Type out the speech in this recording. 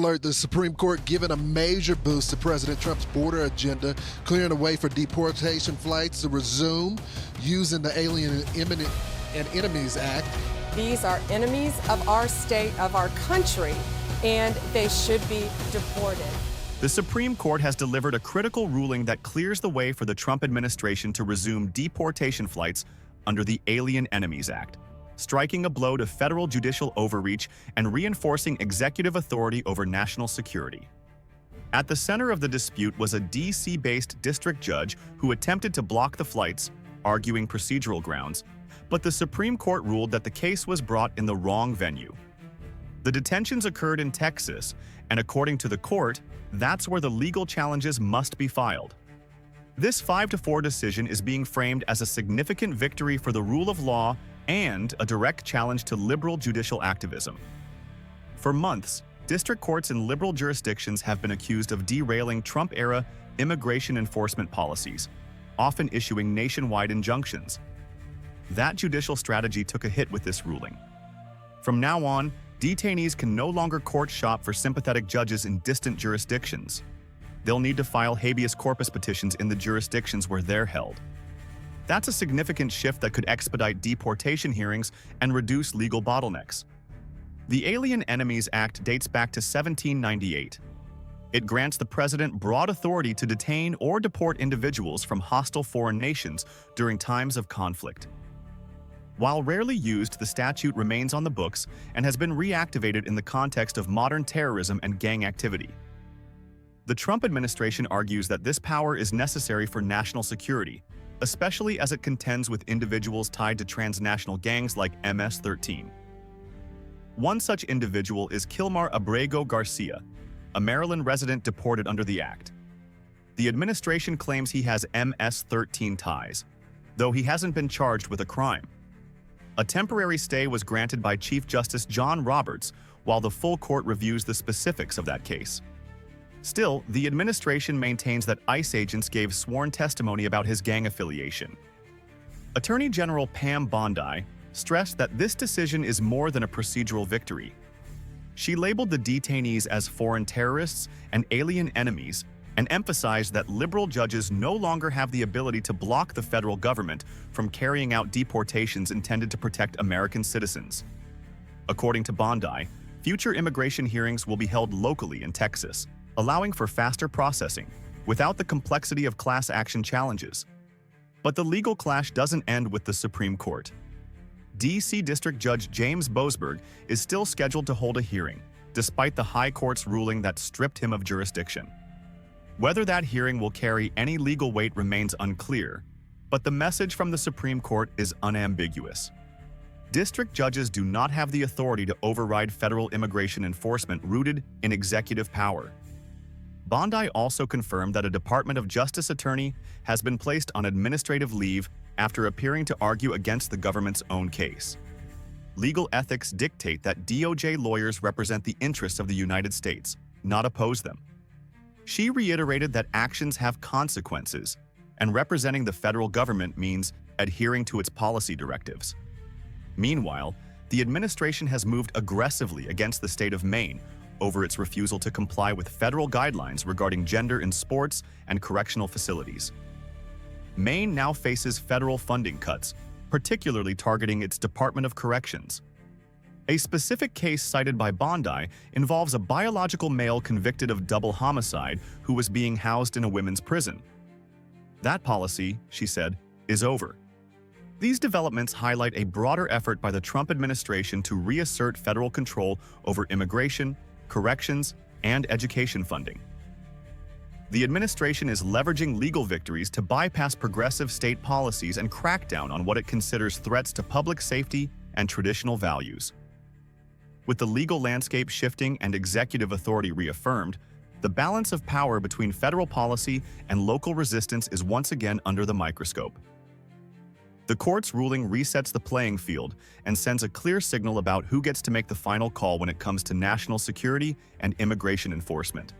Alert: the Supreme Court giving a major boost to President Trump's border agenda, clearing the way for deportation flights to resume using the Alien and Enemies Act. These are enemies of our state, of our country, and they should be deported. The Supreme Court has delivered a critical ruling that clears the way for the Trump administration to resume deportation flights under the Alien Enemies Act, striking a blow to federal judicial overreach and reinforcing executive authority over national security. At the center of the dispute was a D.C.-based district judge who attempted to block the flights, arguing procedural grounds, but the Supreme Court ruled that the case was brought in the wrong venue. The detentions occurred in Texas, and according to the court, that's where the legal challenges must be filed. This 5-4 decision is being framed as a significant victory for the rule of law and a direct challenge to liberal judicial activism. For months, district courts in liberal jurisdictions have been accused of derailing Trump-era immigration enforcement policies, often issuing nationwide injunctions. That judicial strategy took a hit with this ruling. From now on, detainees can no longer court shop for sympathetic judges in distant jurisdictions. They'll need to file habeas corpus petitions in the jurisdictions where they're held. That's a significant shift that could expedite deportation hearings and reduce legal bottlenecks. The Alien Enemies Act dates back to 1798. It grants the president broad authority to detain or deport individuals from hostile foreign nations during times of conflict. While rarely used, the statute remains on the books and has been reactivated in the context of modern terrorism and gang activity. The Trump administration argues that this power is necessary for national security, especially as it contends with individuals tied to transnational gangs like MS-13. One such individual is Kilmar Abrego Garcia, a Maryland resident deported under the act. The administration claims he has MS-13 ties, though he hasn't been charged with a crime. A temporary stay was granted by Chief Justice John Roberts while the full court reviews the specifics of that case. Still, the administration maintains that ICE agents gave sworn testimony about his gang affiliation. Attorney General Pam Bondi stressed that this decision is more than a procedural victory. She labeled the detainees as foreign terrorists and alien enemies and emphasized that liberal judges no longer have the ability to block the federal government from carrying out deportations intended to protect American citizens. According to Bondi, future immigration hearings will be held locally in Texas, allowing for faster processing, without the complexity of class action challenges. But the legal clash doesn't end with the Supreme Court. D.C. District Judge James Boasberg is still scheduled to hold a hearing, despite the High Court's ruling that stripped him of jurisdiction. Whether that hearing will carry any legal weight remains unclear, but the message from the Supreme Court is unambiguous. District judges do not have the authority to override federal immigration enforcement rooted in executive power. Bondi also confirmed that a Department of Justice attorney has been placed on administrative leave after appearing to argue against the government's own case. Legal ethics dictate that DOJ lawyers represent the interests of the United States, not oppose them. She reiterated that actions have consequences, and representing the federal government means adhering to its policy directives. Meanwhile, the administration has moved aggressively against the state of Maine over its refusal to comply with federal guidelines regarding gender in sports and correctional facilities. Maine now faces federal funding cuts, particularly targeting its Department of Corrections. A specific case cited by Bondi involves a biological male convicted of double homicide who was being housed in a women's prison. That policy, she said, is over. These developments highlight a broader effort by the Trump administration to reassert federal control over immigration, corrections, and education funding. The administration is leveraging legal victories to bypass progressive state policies and crack down on what it considers threats to public safety and traditional values. With the legal landscape shifting and executive authority reaffirmed, the balance of power between federal policy and local resistance is once again under the microscope. The court's ruling resets the playing field and sends a clear signal about who gets to make the final call when it comes to national security and immigration enforcement.